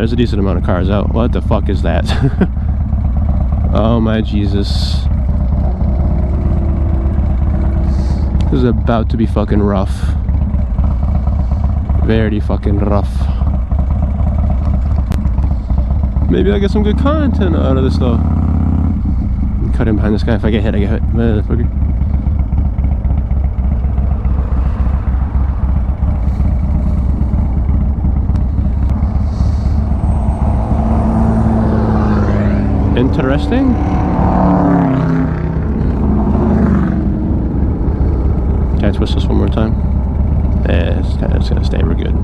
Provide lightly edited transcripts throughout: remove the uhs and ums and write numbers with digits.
there's a decent amount of cars out. What the fuck is that? Oh my Jesus. This is about to be fucking rough. Very fucking rough. Maybe I'll get some good content out of this though. Cut in behind this guy. If I get hit, I get hit. Motherfucker. Interesting. Can I twist this one more time? Yeah, it's kind of just gonna stay. We're good.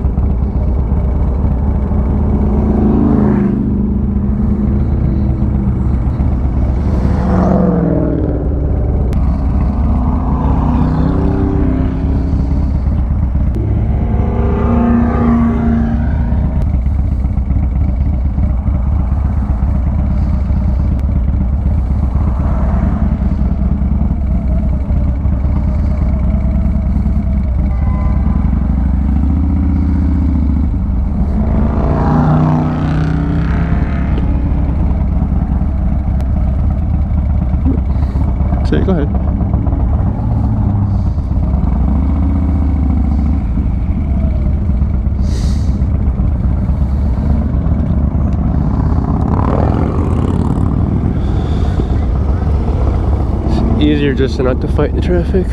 Go ahead. It's easier just to not to fight the traffic.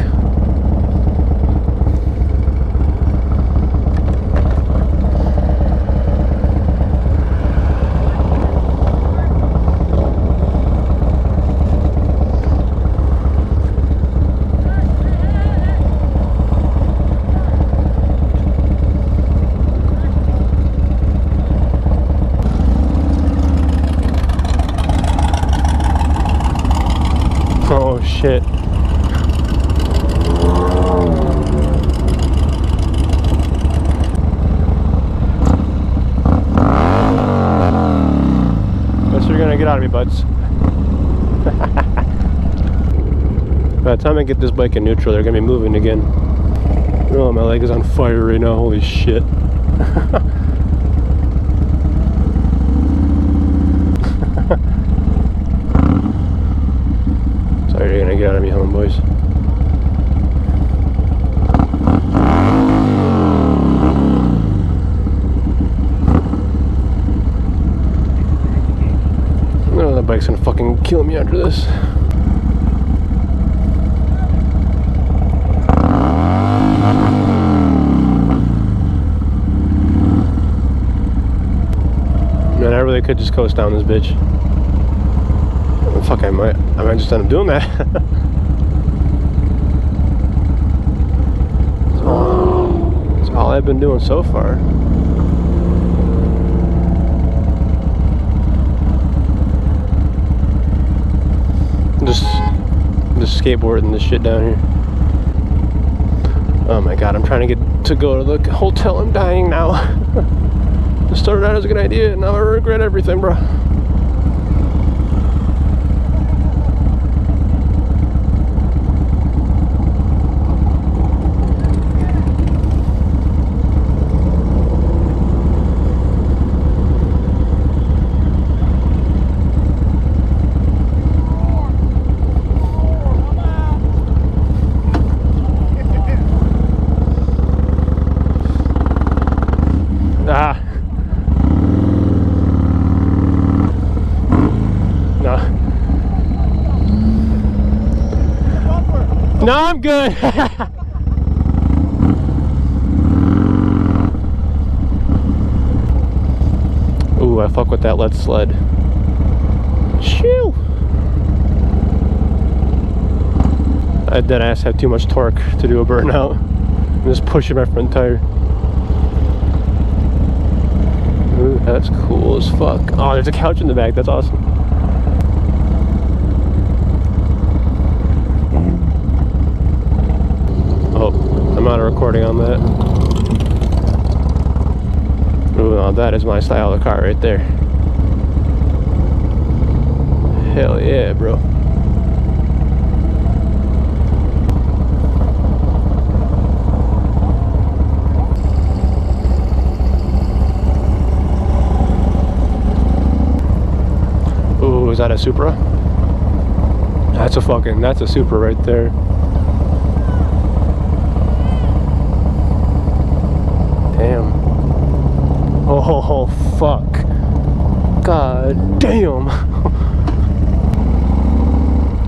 Oh shit. Guess you're gonna get out of me, buds. By the time I get this bike in neutral, they're gonna be moving again. Oh, my leg is on fire right now, holy shit. Sorry, you're gonna get out of me, homeboys. No, that bike's gonna fucking kill me after this. Man, I really could just coast down this bitch. Fuck, I might just end up doing that. That's all I've been doing so far. Just skateboarding this shit down here. Oh my god, I'm trying to get to go to the hotel. I'm dying now. This started out as a good idea, and now I regret everything, bro. No, I'm good. Ooh, I fuck with that lead sled. Shoo! I deadass have too much torque to do a burnout. I'm just pushing my front tire. Ooh, that's cool as fuck. Oh, there's a couch in the back. That's awesome. I'm not recording on that. Ooh, now that is my style of car right there. Hell yeah, bro. Was that a Supra? That's a Supra right there. Damn. Oh, fuck. God damn.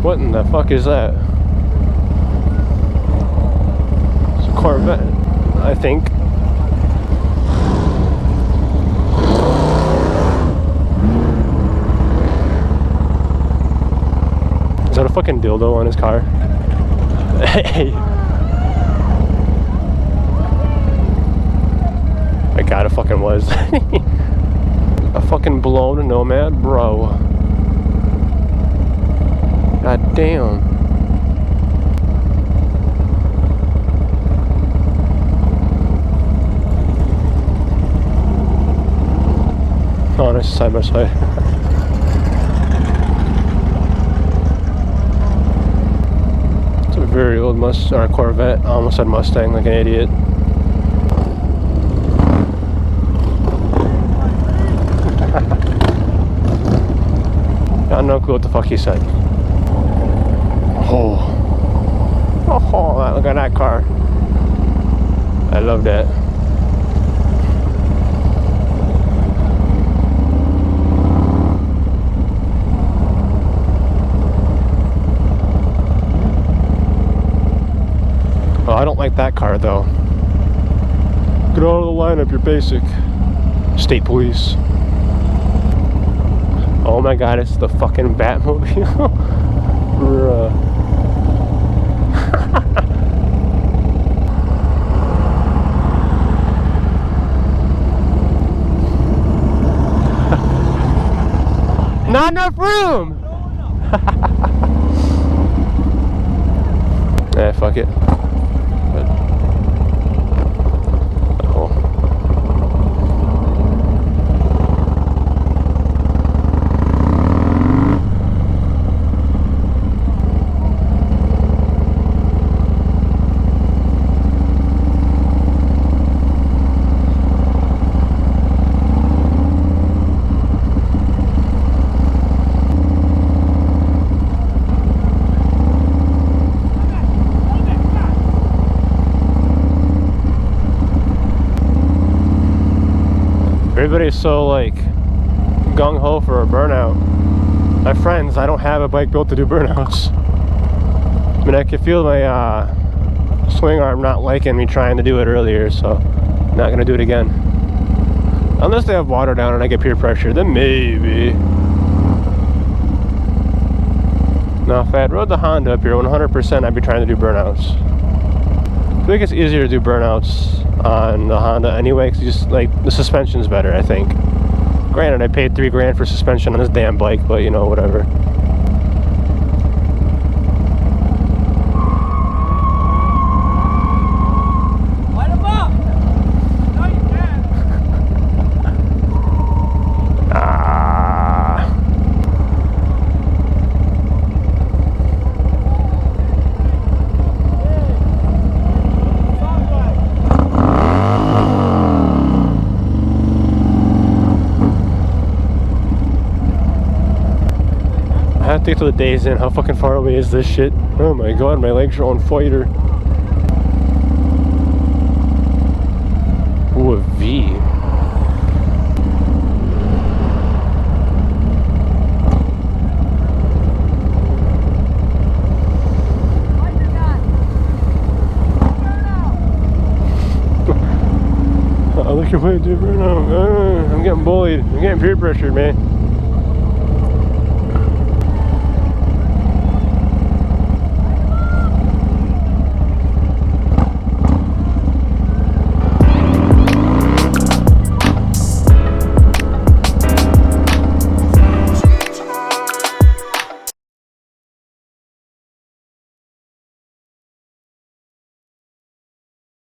What in the fuck is that? It's a Corvette, I think. Is that a fucking dildo on his car? Hey. My God, it fucking was. A fucking blown Nomad, bro. God damn. Oh, nice side by side. It's a very old Corvette. I almost said Mustang like an idiot. Got no clue what the fuck he said. Oh, look at that car. I love that. Oh, I don't like that car though. Get out of the lineup, you're basic. State police. Oh my God, it's the fucking Batmobile. Bruh. Not enough room! Eh, fuck it. Everybody's so like gung-ho for a burnout. My friends, I don't have a bike built to do burnouts. I mean, I can feel my swing arm not liking me trying to do it earlier, so I'm not gonna do it again. Unless they have water down and I get peer pressure, then maybe. Now if I had rode the Honda up here 100%, I'd be trying to do burnouts. I think it's easier to do burnouts on the Honda anyway, because just like the suspension's better, I think. Granted, I paid $3 grand for suspension on this damn bike, but you know, whatever. Light him up! No, you can't. I have to get to the days in. How fucking far away is this shit? Oh my God, my legs are on fire. Ooh, a V. Look at what I did right now. I'm getting bullied. I'm getting peer pressured, man.